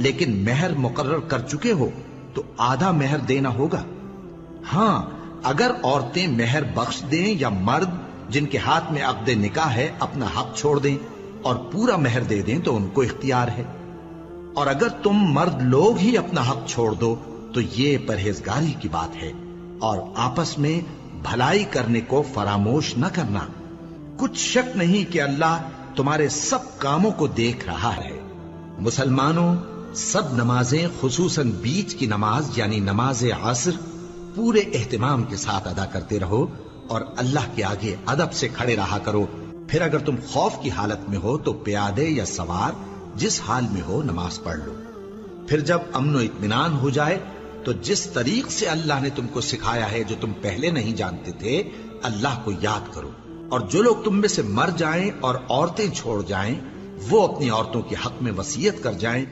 लेकिन मेहर मुकर्रर कर चुके हो तो आधा मेहर देना होगा। हाँ, अगर औरतें मेहर बख्श दें या मर्द जिनके हाथ में अक़्द निकाह है अपना हक छोड़ दें और पूरा मेहर दे दें तो उनको इख्तियार है। और अगर तुम मर्द लोग ही अपना हक छोड़ दो तो ये परहेजगारी की बात है। और आपस में भलाई करने को फरामोश न करना। कुछ शक नहीं कि अल्लाह तुम्हारे सब कामों को देख रहा है। मुसलमानों, सब नमाजें खुसूसन बीच की नमाज यानी नमाज असर पूरे एहतिमाम के साथ अदा करते रहो और अल्लाह के आगे अदब से खड़े रहा करो। फिर अगर तुम खौफ की हालत में हो तो प्यादे या सवार जिस हाल में हो नमाज पढ़ लो। फिर जब अमन इत्मीनान हो जाए तो जिस तरीक से अल्लाह ने तुमको सिखाया है जो तुम पहले नहीं जानते थे, अल्लाह को याद करो। और जो लोग तुम में से मर जाएं और औरतें छोड़ जाएं वो अपनी औरतों के हक में वसीयत कर जाएं